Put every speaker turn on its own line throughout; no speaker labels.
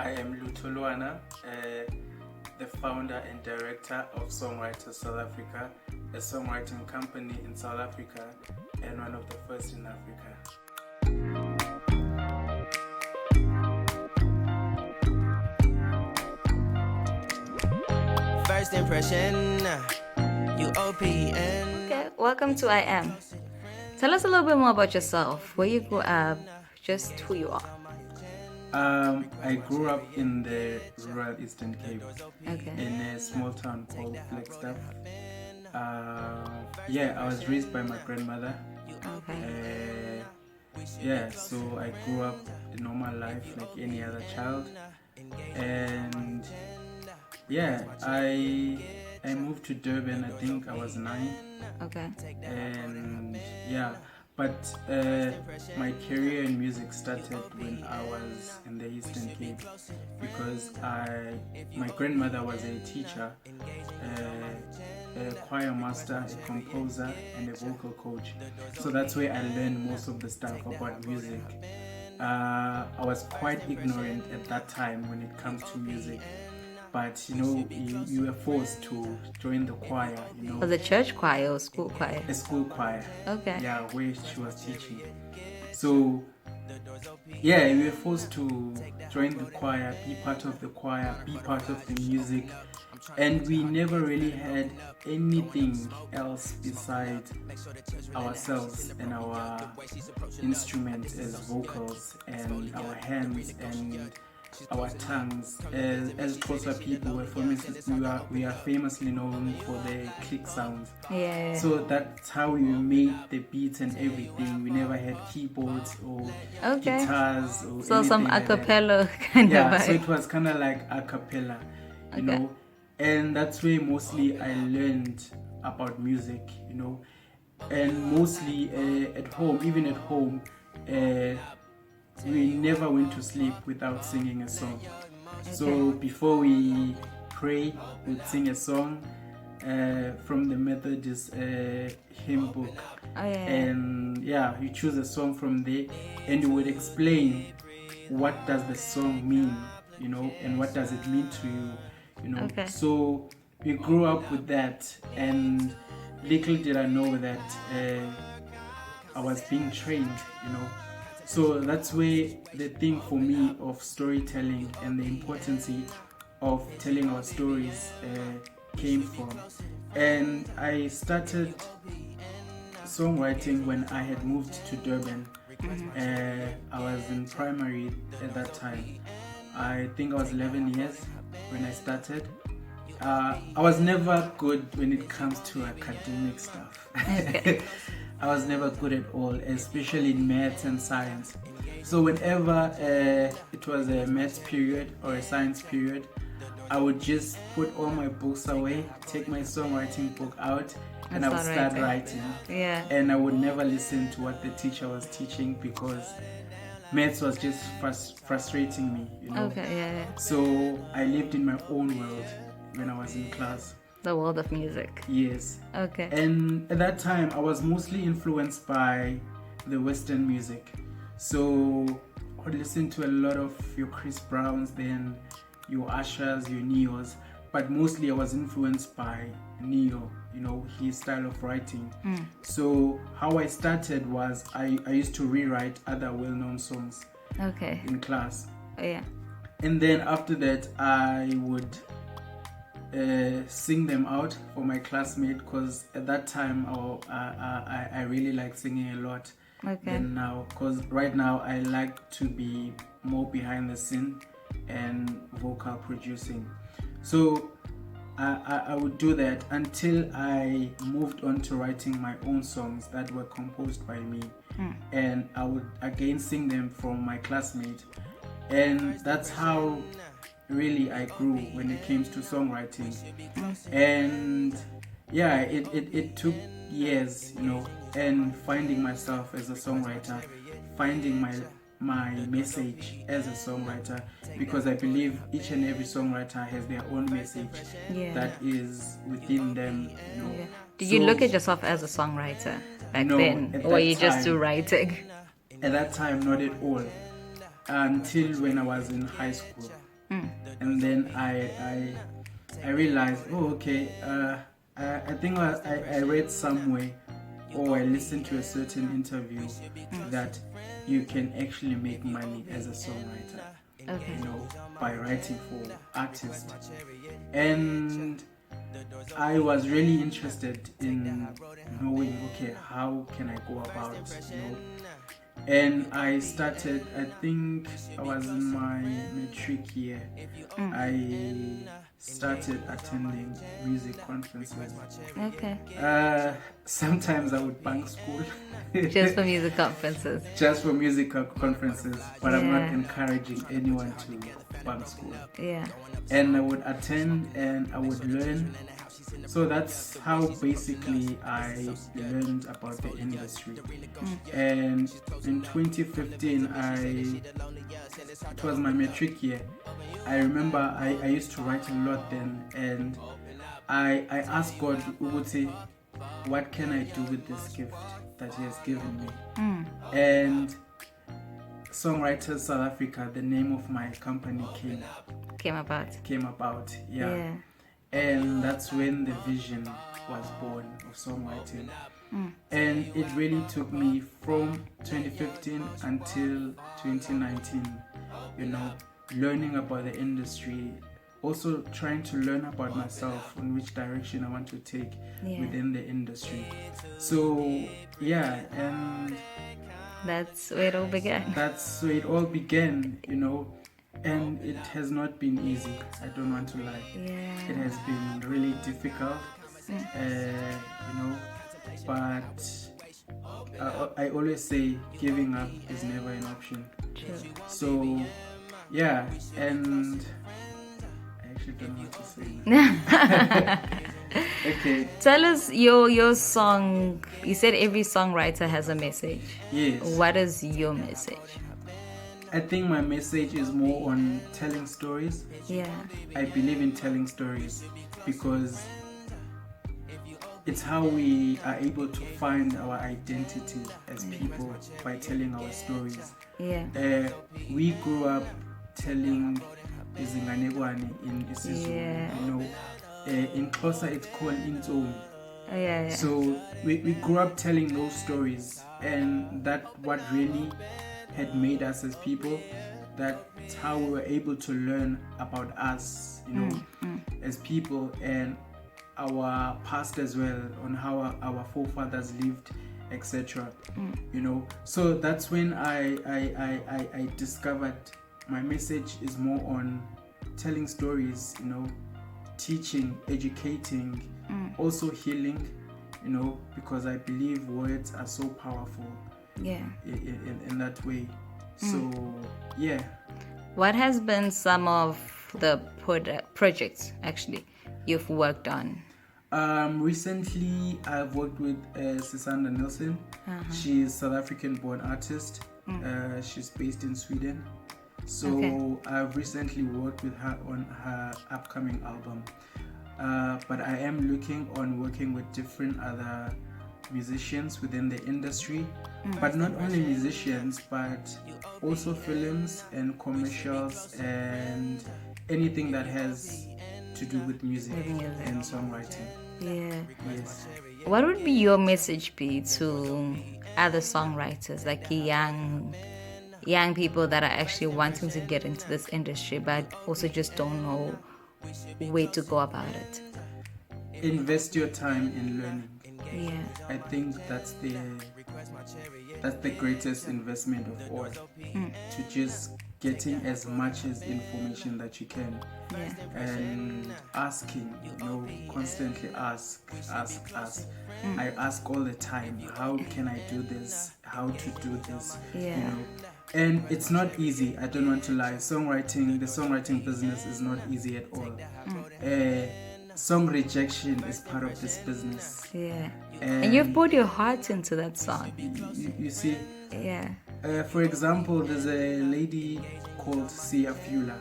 I am Lutho Lwana, the founder and director of Songwriters South Africa, a songwriting company in South Africa and one of the first in Africa.
First impression, UOPN.
Okay, welcome to I Am. Tell us a little bit more about yourself, where you grew up, just who you are.
I grew up in the rural Eastern Cape,
Okay.
in a small town called Flagstaff. I was raised by my grandmother.
Okay.
So I grew up a normal life like any other child, and I moved to Durban. I think I was 9.
Okay.
And but my career in music started when I was in the Eastern Cape, because my grandmother was a teacher, a choir master, a composer, and a vocal coach. So that's where I learned most of the stuff about music. I was quite ignorant at that time when it comes to music, but you were forced to join the choir.
Was it church choir or school choir?
A school choir.
Okay.
Yeah, where she was teaching. So you were forced to join the choir, be part of the choir, be part of the music, and we never really had anything else besides ourselves and our instruments as vocals and our hands and our tongues. As Xhosa people, we are famously known for the click sounds.
Yeah.
So that's how we made the beats and everything. We never had keyboards or guitars or
so some
anything like that.
acapella kind of vibe.
So it was kind of like a cappella, you know, and that's where mostly I learned about music, and mostly at home, even at home, we never went to sleep without singing a song. So before we pray, we'd sing a song from the Methodist hymn book. And you choose a song from there, and you would explain what does the song mean, and what does it mean to you, So we grew up with that, and little did I know that I was being trained, So that's where the thing for me of storytelling and the importance of telling our stories came from. And I started songwriting when I had moved to Durban. I was in primary at that time. I think I was 11 years when I started. I was never good when it comes to academic stuff. I was never good at all, especially in maths and science. So whenever it was a maths period or a science period, I would just put all my books away, take my songwriting book out, and I would start writing.
Yeah.
And I would never listen to what the teacher was teaching, because maths was just frustrating me, So I lived in my own world when I was in class.
The world of music.
Yes.
Okay.
And at that time, I was mostly influenced by the Western music. So I would listen to a lot of your Chris Browns, then your Ushers, your Neos. But mostly I was influenced by Neo, his style of writing. So how I started was I used to rewrite other well-known songs in class. And then after that, I would sing them out for my classmate, because at that time I really like singing a lot than now, because right now I like to be more behind the scene and vocal producing. So I would do that until I moved on to writing my own songs that were composed by me, and I would again sing them from my classmate, and that's how really I grew when it came to songwriting. And it took years, and finding myself as a songwriter, finding my message as a songwriter, because I believe each and every songwriter has their own message that is within them.
Did you look at yourself as a songwriter back then, or were you just do writing?
At that time, not at all. Until when I was in high school. And then I realized, oh, okay, I think I read somewhere or I listened to a certain interview that you can actually make money as a songwriter,
Okay.
you know, by writing for artists. And I was really interested in knowing, okay, how can I go about, you know. And I started, I think I was in my matric year. I started attending music conferences.
Okay.
Sometimes I would bunk school.
Just for music conferences.
Just for music conferences, but I'm not
Yeah.
encouraging anyone to bunk school.
Yeah.
And I would attend and I would learn. So that's how basically I learned about the industry. And in 2015, it was my matric year. I remember I used to write a lot then, and I asked God, Uguti, what can I do with this gift that He has given me? And Songwriters South Africa, the name of my company
Came about.
Yeah. And that's when the vision was born of songwriting. And it really took me from 2015 until 2019, you know, learning about the industry, also trying to learn about myself and which direction I want to take within the industry. So, yeah, and
that's where it all began.
That's where it all began, you know. And it has not been easy, I don't want to lie.
Yeah.
It has been really difficult, you know, but I always say giving up is never an option.
True.
So, yeah, and I actually don't know what to say. Okay.
Tell us your song. You said every songwriter has a message.
Yes.
What is your message?
I think my message is more on telling stories.
Yeah.
I believe in telling stories because it's how we are able to find our identity as people, by telling our stories.
Yeah.
We grew up telling izinganekwane in isiZulu, you know. In Xhosa it's called Inzomi.
Yeah.
So we grew up telling those stories, and that what really had made us as people. That's how we were able to learn about us, you know, as people, and our past as well, on how our forefathers lived, etc. You know, so that's when I discovered my message is more on telling stories, you know, teaching, educating, also healing, you know, because I believe words are so powerful.
Yeah.
In that way. So, yeah.
What has been some of the projects actually you've worked on?
Recently, I've worked with Sisanda Nelson. She's a South African born artist. She's based in Sweden. So I've recently worked with her on her upcoming album. But I am looking on working with different other musicians within the industry, but not only musicians, but also films and commercials and anything that has to do with music and songwriting.
Yeah.
Yes.
What would be your message be to other songwriters, like young people that are actually wanting to get into this industry but also just don't know where to go about it?
Invest your time in learning.
Yeah.
I think that's the greatest investment of all. To just getting as much as information that you can.
Yeah.
And asking, you know, constantly ask. I ask all the time, how can I do this? How to do this?
Yeah.
You know, and it's not easy. I don't want to lie. The songwriting business is not easy at all. Song rejection is part of this business.
Yeah. And you've poured your heart into that song.
You see?
Yeah.
For example, there's a lady called Sia Fula.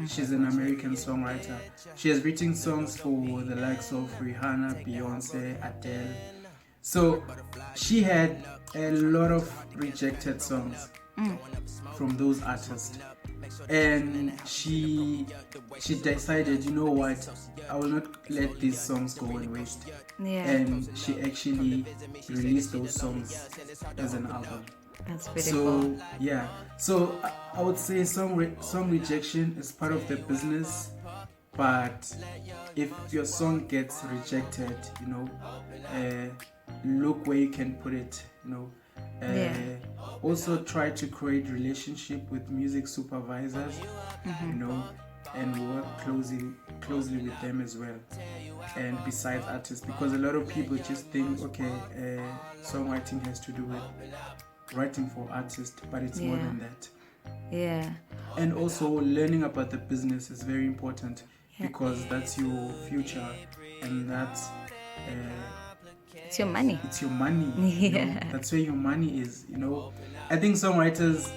She's an American songwriter. She has written songs for the likes of Rihanna, Beyonce, Adele. So she had a lot of rejected songs from those artists. and she decided, you know what, I will not let these songs go on waste.
Yeah.
And she actually released those songs as an album.
That's pretty
So
cool.
yeah, so I would say song rejection is part of the business, but if your song gets rejected, you know, look where you can put it, you know. Also try to create relationship with music supervisors, you know, and work closely with them as well. And besides artists, because a lot of people just think, okay, songwriting has to do with writing for artists, but it's more than that.
Yeah.
And also learning about the business is very important, because that's your future, and that's
it's your money.
It's your money. You know? That's where your money is. You know, I think songwriters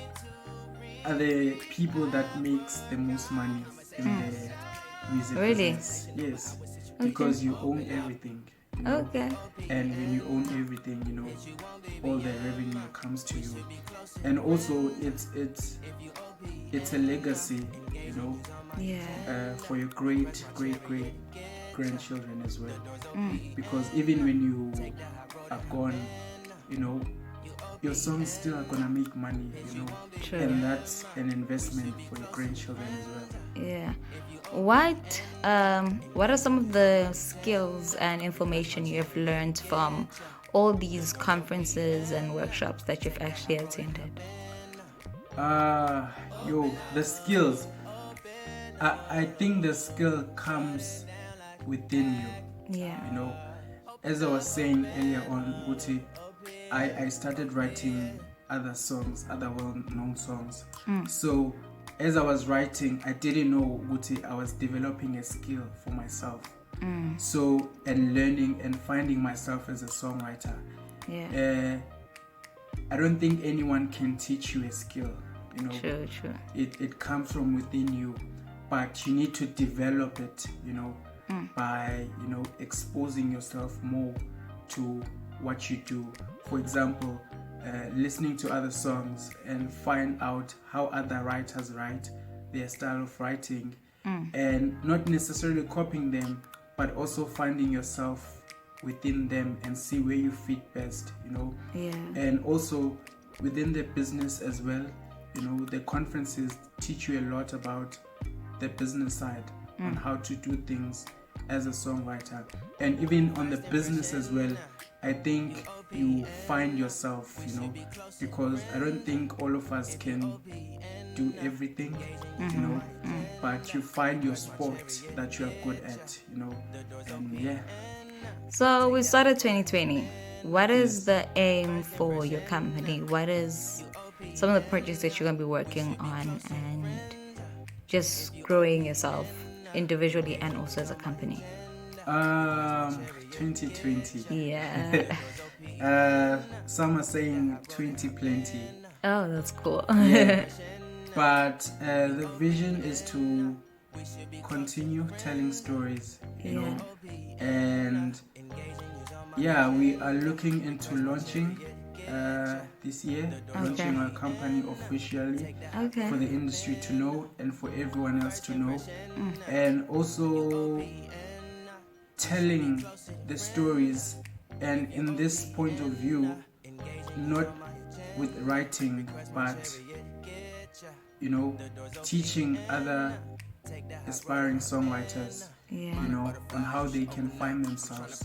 are the people that makes the most money in the music business. Yes, because you own everything. You know?
Okay.
And when you own everything, you know, all the revenue comes to you. And also, it's a legacy, you know, for your great grandchildren as well. Because even when you are gone, you know, your songs still are gonna make money, you know.
True.
And that's an investment for your grandchildren as well.
Yeah. What are some of the skills and information you have learned from all these conferences and workshops that you've actually attended?
The skills. I think the skill comes within you.
Yeah.
You know, as I was saying earlier on, Uti, I started writing other songs, other well-known songs. So as I was writing, I didn't know, Uti, I was developing a skill for myself. So, and learning and finding myself as a songwriter.
Yeah.
I don't think anyone can teach you a skill. You know,
True.
It comes from within you, but you need to develop it, you know, by, you know, exposing yourself more to what you do. For example, listening to other songs and find out how other writers write, their style of writing, and not necessarily copying them, but also finding yourself within them and see where you fit best, you know. And also within the business as well, you know, the conferences teach you a lot about the business side, on how to do things as a songwriter. And even on the business as well, I think you find yourself, you know, because I don't think all of us can do everything, you know, but you find your sport that you are good at, you know, and
So we started 2020. What is the aim for your company? What is some of the projects that you're going to be working on and just growing yourself individually and also as a company?
2020.
Yeah.
Some are saying 20 plenty.
Oh, that's cool.
Yeah. But the vision is to continue telling stories, you know, and we are looking into launching this year, launching our company officially for the industry to know and for everyone else to know, and also telling the stories, and in this point of view, not with writing, but, you know, teaching other aspiring songwriters, you know, on how they can find themselves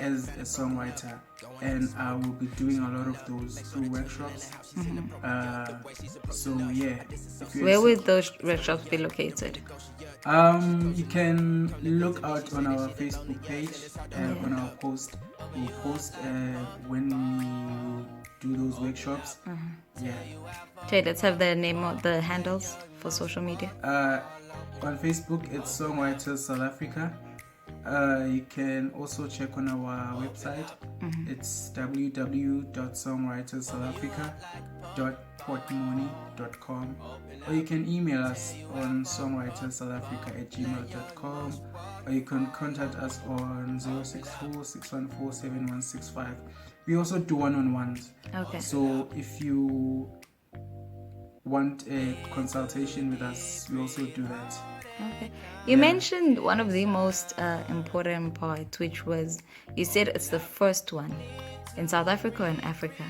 as a songwriter. And I will be doing a lot of those through workshops.
Where would those workshops be located?
You can look out on our Facebook page, on our post. We post when we do those workshops.
Okay, let's have the name of the handles for social media.
On Facebook, it's Songwriters South Africa. You can also check on our website. It's www.songwritersouthafrica.portmoney.com, or you can email us on songwritersouthafrica@gmail.com, or you can contact us on 064-614-7165. We also do one-on-ones.
Okay.
So if you want a consultation with us, we also do that.
Okay. You mentioned one of the most important parts, which was, you said it's the first one in South Africa or in Africa?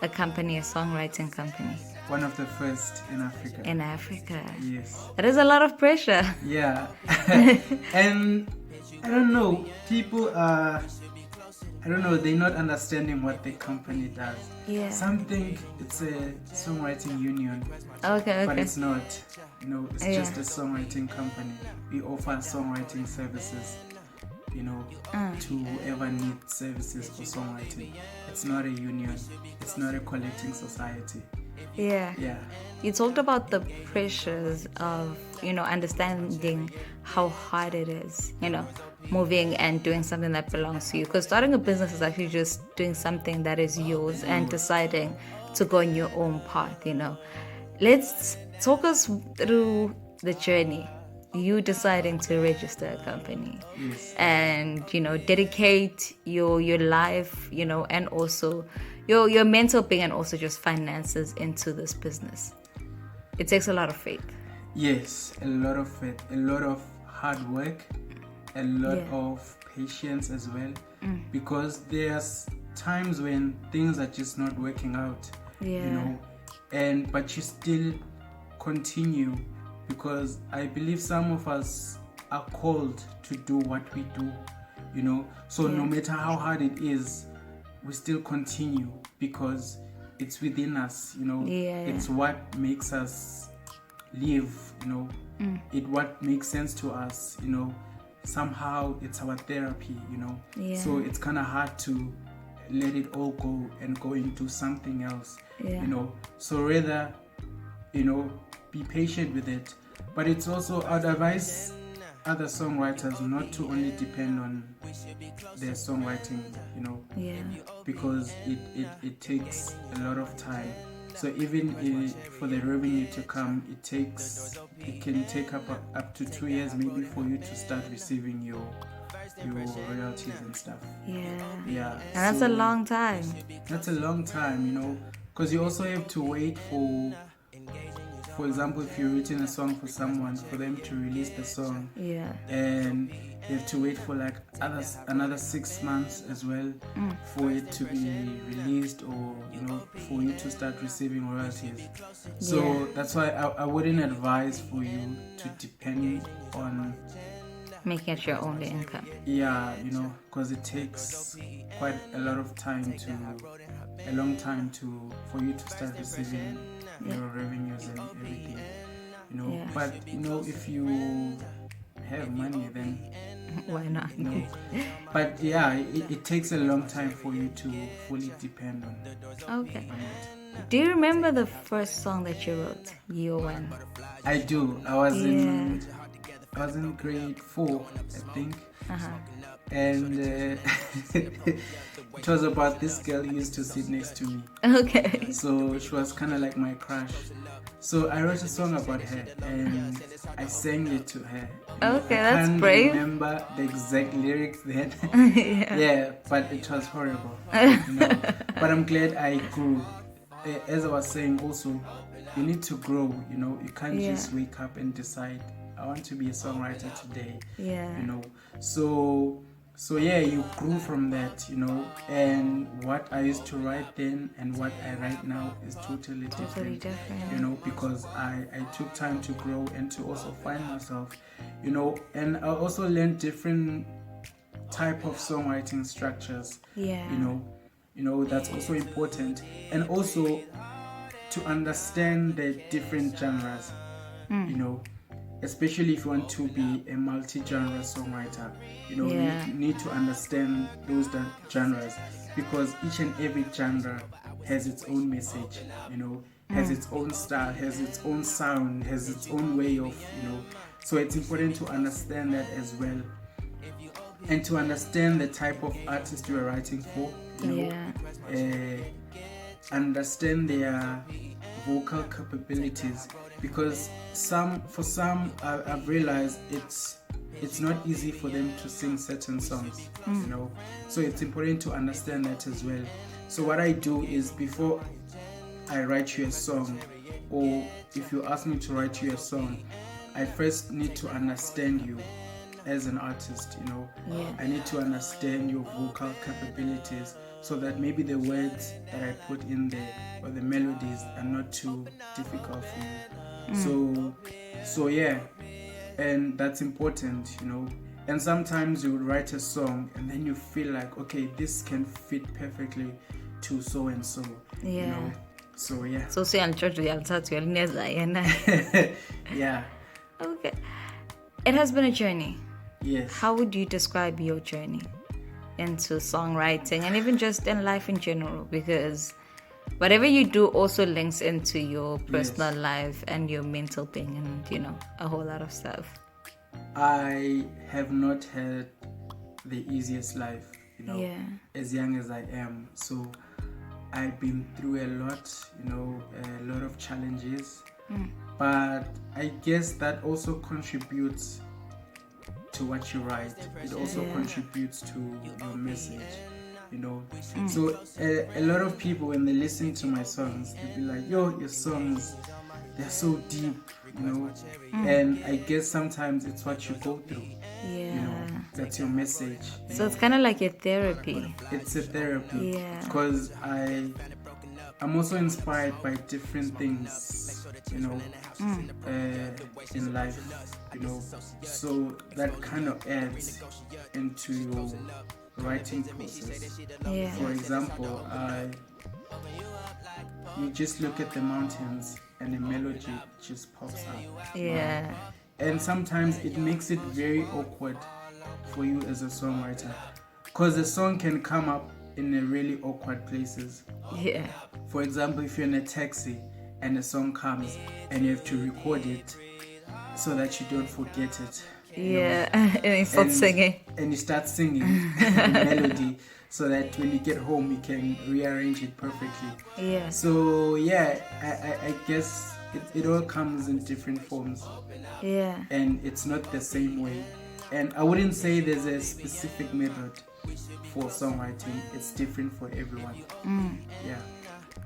A company, a songwriting company.
One of the first in Africa.
In Africa.
Yes.
That is a lot of pressure.
Yeah. And I don't know, people are, I don't know, they're not understanding what the company does.
Yeah.
Some think it's a songwriting union,
Okay.
but it's not. You know, it's
Yeah.
just a songwriting company. We offer songwriting services, you know, to whoever needs services for songwriting. It's not a union. It's not a collecting society.
Yeah.
Yeah.
You talked about the pressures of, understanding how hard it is, moving and doing something that belongs to you. Because starting a business is actually just doing something that is yours and deciding to go on your own path, Let's talk us through the journey. You deciding to register a company.
Yes.
And, dedicate your life, and also your mental being and also just finances into this business. It takes a lot of faith.
Yes, a lot of faith, a lot of hard work, a lot of patience as well, because there's times when things are just not working out, but you still continue, because I believe some of us are called to do what we do, so no matter how hard it is, we still continue because it's within us, it's what makes us live, it what makes sense to us, somehow it's our therapy, so it's kind of hard to let it all go and go into something else, so rather, be patient with it. But it's also, I'd advise other songwriters not to only depend on their songwriting, because it takes a lot of time. So even for the revenue to come, it can take up to 2 years maybe for you to start receiving your royalties and stuff. Yeah.
And that's a long time.
That's a long time, because you also have to wait for example, if you've written a song for someone, for them to release the song, and you have to wait for like another 6 months as well for it to be released, or for you to start receiving royalties. So that's why I wouldn't advise for you to depend on
making it your only income.
Yeah, because it takes quite a long time for you to start receiving your revenues and everything, but if you have money, then
why not?
But it takes a long time for you to fully depend on.
Okay. Do you remember the first song that you wrote, Year One?
I do. I was in grade 4, I think. And it was about this girl who used to sit next to me.
Okay.
So she was kind of like my crush. So I wrote a song about her and I sang it to her.
Okay,
I
that's brave.
I can't remember the exact lyrics then. But it was horrible. But I'm glad I grew. As I was saying also, you need to grow, you can't just wake up and decide, I want to be a songwriter today. So you grew from that, and what I used to write then and what I write now is totally different. Because I took time to grow and to also find myself, and I also learned different type of songwriting structures. That's also important, and also to understand the different genres, especially if you want to be a multi-genre songwriter, you need to understand those genres, because each and every genre has its own message, has its own style, has its own sound, has its own way of, so it's important to understand that as well, and to understand the type of artist you are writing for, understand their vocal capabilities, because for some I've realized it's not easy for them to sing certain songs, so it's important to understand that as well. So what I do is, before I write you a song, or if you ask me to write you a song, I first need to understand you as an artist, you know.
Yeah.
I need to understand your vocal capabilities so that maybe the words that I put in there or the melodies are not too difficult for you. So yeah, and that's important, you know. And sometimes you would write a song and then you feel like, okay, this can fit perfectly to so and so, you know. So yeah.
So
Yeah.
Okay. It has been a journey.
Yes.
How would you describe your journey into songwriting and even just in life in general? Because whatever you do also links into your personal life and your mental being and, you know, a whole lot of stuff.
I have not had the easiest life, you know, as young as I am. So I've been through a lot, you know, a lot of challenges. But I guess that also contributes to what you write. It also contributes to your message, you know. So a lot of people, when they listen to my songs, they'll be like, yo, your songs, they're so deep, you know. And I guess sometimes it's what you go through. You know, that's your message.
So it's kind of like a therapy.
It's a therapy. Because I'm also inspired by different things, you know, in life, you know. So that kind of adds into your writing process. For example, you just look at the mountains and a melody just pops up. And sometimes it makes it very awkward for you as a songwriter, because the song can come up in a really awkward places. For example, if you're in a taxi and a song comes and you have to record it so that you don't forget it.
And you start singing.
And you start singing the melody so that when you get home you can rearrange it perfectly. So I guess it all comes in different forms. And it's not the same way. And I wouldn't say there's a specific method for songwriting. It's different for everyone.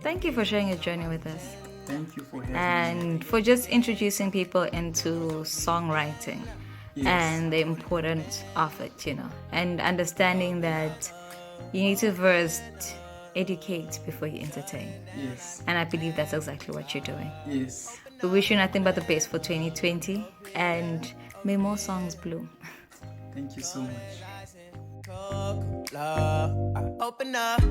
Thank you for sharing your journey with us.
Thank you for having me.
And for just introducing people into songwriting and the importance of it, you know, and understanding that you need to first educate before you entertain. And I believe that's exactly what you're doing. We wish you nothing but the best for 2020, and may more songs bloom.
Thank you so much.
Open up.